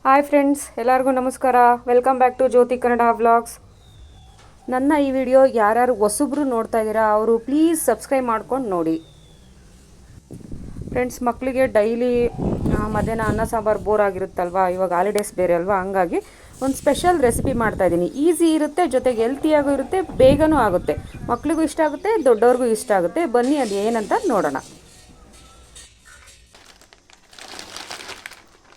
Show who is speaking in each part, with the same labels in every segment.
Speaker 1: Hi friends, ಎಲ್ಲರಿಗೂ ನಮಸ್ಕಾರ. Welcome back to Jyothi Kannada vlogs. ನನ್ನ ಈ ವಿಡಿಯೋ ಯಾರ್ಯಾರು ಹೊಸಬ್ರು ನೋಡ್ತಾ ಇದ್ದೀರಾ ಅವರು ಪ್ಲೀಸ್ ಸಬ್ಸ್ಕ್ರೈಬ್ ಮಾಡ್ಕೊಂಡು ನೋಡಿ. ಫ್ರೆಂಡ್ಸ್, ಮಕ್ಕಳಿಗೆ ಡೈಲಿ ಮಧ್ಯಾಹ್ನ ಅನ್ನ ಸಾಂಬಾರು ಬೋರ್ ಆಗಿರುತ್ತಲ್ವಾ, ಇವಾಗ ಹಾಲಿಡೇಸ್ ಬೇರೆ ಅಲ್ವಾ, ಹಂಗಾಗಿ ಒಂದು ಸ್ಪೆಷಲ್ ರೆಸಿಪಿ ಮಾಡ್ತಾಯಿದ್ದೀನಿ. ಈಸಿ ಇರುತ್ತೆ, ಜೊತೆಗೆ ಹೆಲ್ತಿಯಾಗೂ ಇರುತ್ತೆ, ಬೇಗನೂ ಆಗುತ್ತೆ, ಮಕ್ಕಳಿಗೂ ಇಷ್ಟ ಆಗುತ್ತೆ, ದೊಡ್ಡವ್ರಿಗೂ ಇಷ್ಟ ಆಗುತ್ತೆ. ಬನ್ನಿ ಅದು ಏನಂತ ನೋಡೋಣ.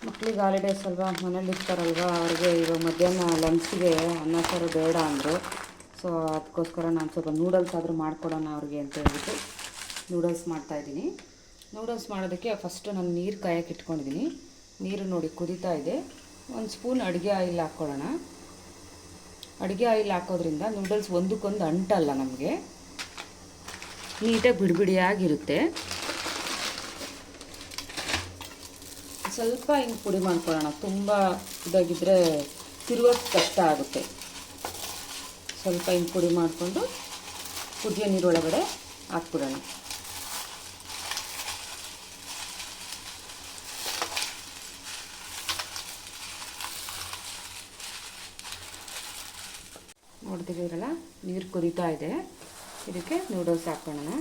Speaker 1: ಮಕ್ಳಿಗೆ ಹಾಲಿಡೇಸ್ ಅಲ್ವಾ, ಮನೇಲಿ ಇರ್ತಾರಲ್ವ, ಅವ್ರಿಗೆ ಇವಾಗ ಮಧ್ಯಾಹ್ನ ಲಂಚ್ಗೆ ಅನ್ನ ಸಾರು ಬೇಡ ಅಂದರು. ಸೊ ಅದಕ್ಕೋಸ್ಕರ ನಾನು ಸ್ವಲ್ಪ ನೂಡಲ್ಸ್ ಆದರೂ ಮಾಡ್ಕೊಡೋಣ ಅವ್ರಿಗೆ ಅಂತ ಹೇಳ್ಬಿಟ್ಟು ನೂಡಲ್ಸ್ ಮಾಡ್ತಾಯಿದ್ದೀನಿ. ನೂಡಲ್ಸ್ ಮಾಡೋದಕ್ಕೆ ಫಸ್ಟು ನಾನು ನೀರು ಕಾಯಕ್ಕೆ ಇಟ್ಕೊಂಡಿದ್ದೀನಿ. ನೀರು ನೋಡಿ ಕುದೀತಾ ಇದೆ. ಒಂದು ಸ್ಪೂನ್ ಅಡುಗೆ ಆಯಿಲ್ ಹಾಕ್ಕೊಳ್ಳೋಣ. ಅಡುಗೆ ಆಯಿಲ್ ಹಾಕೋದ್ರಿಂದ ನೂಡಲ್ಸ್ ಒಂದಕ್ಕೊಂದು ಅಂಟಲ್ಲ, ನಮಗೆ ನೀಟಾಗಿ ಬಿಡಿಬಿಡಿಯಾಗಿರುತ್ತೆ. ಸ್ವಲ್ಪ ಹಿಂಗೆ ಪುಡಿ ಮಾಡ್ಕೊಳ್ಳೋಣ. ತುಂಬ ಇದಾಗಿದ್ದರೆ ತಿರುಗೋಕ್ಕೆ ಕಷ್ಟ ಆಗುತ್ತೆ. ಸ್ವಲ್ಪ ಹಿಂಗೆ ಪುಡಿ ಮಾಡಿಕೊಂಡು ಕುದಿಯೋ ನೀರೊಳಗಡೆ ಹಾಕ್ಬಿಡೋಣ. ನೋಡ್ತಿದ್ದೀರಲ್ಲ, ನೀರು ಕುದೀತಾ ಇದೆ. ಇದಕ್ಕೆ ನೂಡಲ್ಸ್ ಹಾಕ್ಕೊಳ್ಳೋಣ.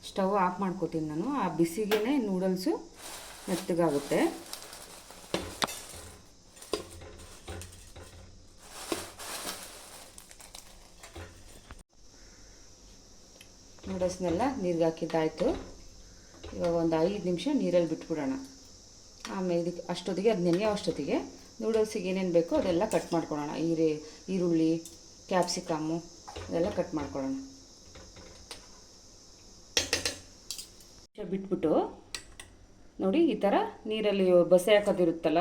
Speaker 1: ಸ್ಟವ್ ಆಫ್ ಮಾಡ್ಕೋತೀನಿ ನಾನು. ಆ ಬಿಸಿಗೆ ನೂಡಲ್ಸು ಮೆತ್ತಗಾಗುತ್ತೆ. ನೂಡಲ್ಸ್ನೆಲ್ಲ ನೀರಿಗೆ ಹಾಕಿದ್ದಾಯಿತು. ಇವಾಗ ಒಂದು 5 ನಿಮಿಷ ನೀರಲ್ಲಿ ಬಿಟ್ಬಿಡೋಣ. ಆಮೇಲೆ ಇದಕ್ಕೆ ಅಷ್ಟೊತ್ತಿಗೆ ಅದು ನೆನೆಯೋ ಅಷ್ಟೊತ್ತಿಗೆ ನೂಡಲ್ಸಿಗೆ ಏನೇನು ಬೇಕೋ ಅದೆಲ್ಲ ಕಟ್ ಮಾಡ್ಕೊಳ್ಳೋಣ. ಈರುಳ್ಳಿ, ಕ್ಯಾಪ್ಸಿಕಮ್ಮು ಅದೆಲ್ಲ ಕಟ್ ಮಾಡ್ಕೊಳ್ಳೋಣ. ಬಿಟ್ಬಿಟ್ಟು ನೋಡಿ, ಈ ಥರ ನೀರಲ್ಲಿ ಬಸೆ ಹಾಕೋದಿರುತ್ತಲ್ಲ,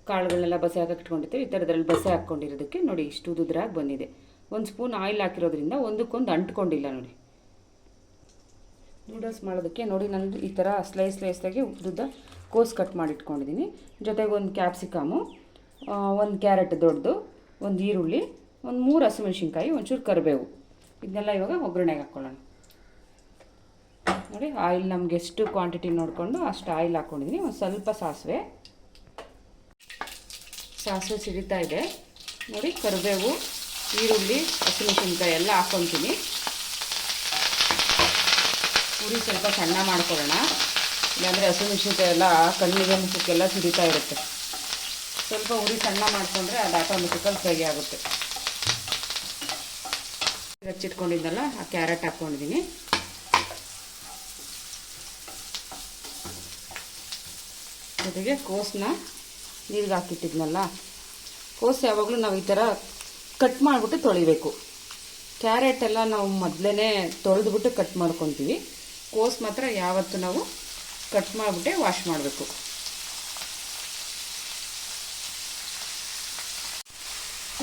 Speaker 1: ಕಾಳುಗಳನ್ನೆಲ್ಲ ಬಸೆ ಹಾಕಿ ಇಟ್ಕೊಂಡಿರ್ತೀವಿ. ಈ ಥರದ್ರಲ್ಲಿ ಬಸೆ ಹಾಕ್ಕೊಂಡಿರೋದಕ್ಕೆ ನೋಡಿ ಇಷ್ಟು ಉದುದ್ರಾಗಿ ಬಂದಿದೆ. ಒಂದು ಸ್ಪೂನ್ ಆಯಿಲ್ ಹಾಕಿರೋದ್ರಿಂದ ಒಂದಕ್ಕೊಂದು ಅಂಟ್ಕೊಂಡಿಲ್ಲ ನೋಡಿ. ನೂಡಲ್ಸ್ ಮಾಡೋದಕ್ಕೆ ನೋಡಿ, ನಾನು ಈ ಥರ ಸ್ಲೈಸಾಗಿ ಉದ್ದ ಕೋಸ್ ಕಟ್ ಮಾಡಿ ಇಟ್ಕೊಂಡಿದ್ದೀನಿ. ಜೊತೆಗೆ ಒಂದು ಕ್ಯಾಪ್ಸಿಕಮು, ಒಂದು ಕ್ಯಾರೆಟ್ ದೊಡ್ಡದು, ಒಂದು ಈರುಳ್ಳಿ, ಒಂದು 3 ಹಸಿಮೆಣ್ಸಿನ್ಕಾಯಿ, ಒಂಚೂರು ಕರಿಬೇವು, ಇದನ್ನೆಲ್ಲ ಇವಾಗ ಒಗ್ಗರಣೆಗೆ ಹಾಕ್ಕೊಳ್ಳೋಣ. ನೋಡಿ, ಆಯಿಲ್ ನಮಗೆ ಎಷ್ಟು ಕ್ವಾಂಟಿಟಿ ನೋಡಿಕೊಂಡು ಅಷ್ಟು ಆಯಿಲ್ ಹಾಕ್ಕೊಂಡಿದ್ದೀನಿ. ಒಂದು ಸ್ವಲ್ಪ ಸಾಸಿವೆ ಸಿಡಿತಾ ಇದೆ ನೋಡಿ. ಕರಿಬೇವು, ಈರುಳ್ಳಿ, ಹಸಿಮೆಣಸಿನ್ಕಾಯಿ ಎಲ್ಲ ಹಾಕ್ಕೊತೀನಿ. ಉರಿ ಸ್ವಲ್ಪ ಸಣ್ಣ ಮಾಡ್ಕೊಳ್ಳೋಣ, ಇಲ್ಲಾಂದರೆ ಹಸಿಮೆಣಸಿನ್ಕಾಯಿ ಎಲ್ಲ ಕಣ್ಣಿಗೆ ಮುಖಕ್ಕೆಲ್ಲ ಸಿಡಿತಾ ಇರುತ್ತೆ. ಸ್ವಲ್ಪ ಉರಿ ಸಣ್ಣ ಮಾಡಿಕೊಂಡ್ರೆ ಅದು ಆಟೋಮೆಟಿಕಲ್ ಫ್ರೈ ಆಗುತ್ತೆ. ಹಚ್ಚಿಟ್ಕೊಂಡಿದ್ದಲ್ಲ ಆ ಕ್ಯಾರೆಟ್ ಹಾಕ್ಕೊಂಡಿದ್ದೀನಿ. ಜೊತೆಗೆ ಕೋಸನ್ನ ನೀರಿಗೆ ಹಾಕಿಟ್ಟಿದ್ನಲ್ಲ, ಕೋಸು ಯಾವಾಗಲೂ ನಾವು ಈ ಥರ ಕಟ್ ಮಾಡಿಬಿಟ್ಟು ತೊಳಿಬೇಕು. ಕ್ಯಾರೆಟ್ ಎಲ್ಲ ನಾವು ಮೊದಲೇ ತೊಳೆದ್ಬಿಟ್ಟು ಕಟ್ ಮಾಡ್ಕೊತೀವಿ. ಕೋಸು ಮಾತ್ರ ಯಾವತ್ತೂ ನಾವು ಕಟ್ ಮಾಡಿಬಿಟ್ಟೆ ವಾಶ್ ಮಾಡಬೇಕು.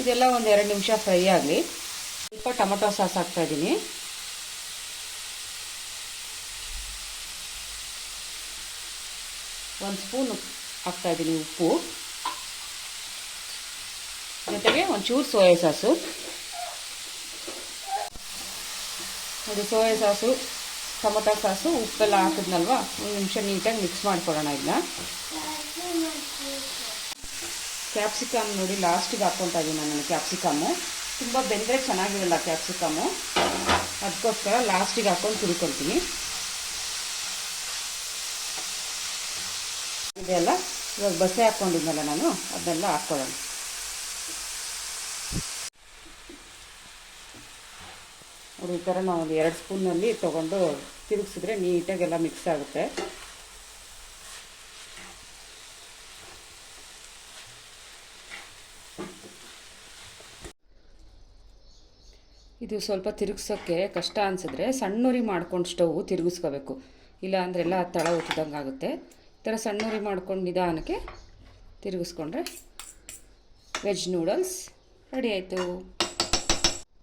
Speaker 1: ಇದೆಲ್ಲ ಒಂದು 2 ನಿಮಿಷ ಫ್ರೈ ಆಗಲಿ. ಸ್ವಲ್ಪ ಟೊಮೊಟೊ ಸಾಸ್ ಹಾಕ್ತಾಯಿದ್ದೀನಿ. ಒಂದು ಸ್ಪೂನ್ ಹಾಕ್ತಾಯಿದ್ದೀನಿ ಉಪ್ಪು, ಜೊತೆಗೆ ಒಂಚೂರು ಸೋಯಾ ಸಾಸು. ಅದು ಸೋಯಾ ಸಾಸು, ಟೊಮೊಟೊ ಸಾಸು, ಉಪ್ಪೆಲ್ಲ ಹಾಕಿದ್ನಲ್ವ, 1 ನಿಮಿಷ ನೀಟಾಗಿ ಮಿಕ್ಸ್ ಮಾಡ್ಕೊಳ್ಳೋಣ. ಇದನ್ನ ಕ್ಯಾಪ್ಸಿಕಮ್ ನೋಡಿ ಲಾಸ್ಟಿಗೆ ಹಾಕ್ಕೊತಾ ಇದ್ದೀನಿ ನಾನು. ಕ್ಯಾಪ್ಸಿಕಮ್ಮು ತುಂಬ ಬೆಂದರೆ ಚೆನ್ನಾಗಿರಲ್ಲ ಕ್ಯಾಪ್ಸಿಕಮ್ಮು, ಅದಕ್ಕೋಸ್ಕರ ಲಾಸ್ಟಿಗೆ ಹಾಕ್ಕೊಂಡು ತುರ್ಕೊಳ್ತೀನಿ. ಇದೆಲ್ಲ ಇವಾಗ ಬಸೆ ಹಾಕ್ಕೊಂಡಿದ್ನಲ್ಲ ನಾನು, ಅದನ್ನೆಲ್ಲ ಹಾಕ್ಕೊಳ್ಳೋಣ. ನೋಡಿ, ಈ ಥರ ನಾವು ಒಂದು 2 ಸ್ಪೂನಲ್ಲಿ ತೊಗೊಂಡು ತಿರುಗಿಸಿದ್ರೆ ನೀಟಾಗೆಲ್ಲ ಮಿಕ್ಸ್ ಆಗುತ್ತೆ. ಇದು ಸ್ವಲ್ಪ ತಿರುಗಿಸೋಕ್ಕೆ ಕಷ್ಟ ಅನಿಸಿದ್ರೆ ಸಣ್ಣುರಿ ಮಾಡ್ಕೊಂಡು ಸ್ಟವ್ ತಿರುಗಿಸ್ಕೋಬೇಕು, ಇಲ್ಲ ಅಂದರೆ ಎಲ್ಲ ತಳ ಒತ್ತಿದಂಗೆ ಆಗುತ್ತೆ. ಈ ಥರ ಸಣ್ಣುರಿ ಮಾಡ್ಕೊಂಡು ನಿಧಾನಕ್ಕೆ ತಿರುಗಿಸ್ಕೊಂಡ್ರೆ ವೆಜ್ ನೂಡಲ್ಸ್ ರೆಡಿ ಆಯಿತು.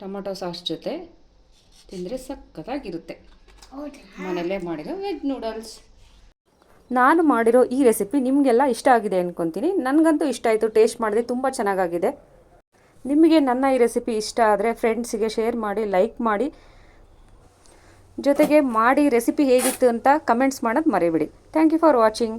Speaker 1: ಟೊಮೊಟೊ ಸಾಸ್ ಜೊತೆ ತಿಂದರೆ ಸಖತ್ತಾಗಿರುತ್ತೆ. ಮನೆಯಲ್ಲೇ ಮಾಡಿರೋ ವೆಜ್ ನೂಡಲ್ಸ್. ನಾನು ಮಾಡಿರೋ ಈ ರೆಸಿಪಿ ನಿಮಗೆಲ್ಲ ಇಷ್ಟ ಆಗಿದೆ ಅಂದ್ಕೊತೀನಿ. ನನಗಂತೂ ಇಷ್ಟ ಆಯಿತು. ಟೇಸ್ಟ್ ಮಾಡಿದೆ, ತುಂಬ ಚೆನ್ನಾಗಾಗಿದೆ. ನಿಮಗೆ ನನ್ನ ಈ ರೆಸಿಪಿ ಇಷ್ಟ ಆದರೆ ಫ್ರೆಂಡ್ಸಿಗೆ ಶೇರ್ ಮಾಡಿ, ಲೈಕ್ ಮಾಡಿ, ಜೊತೆಗೆ ಮಾಡಿ ರೆಸಿಪಿ ಹೇಗಿತ್ತು ಅಂತ ಕಮೆಂಟ್ಸ್ ಮಾಡೋದು ಮರಿಬೇಡಿ. Thank you for watching.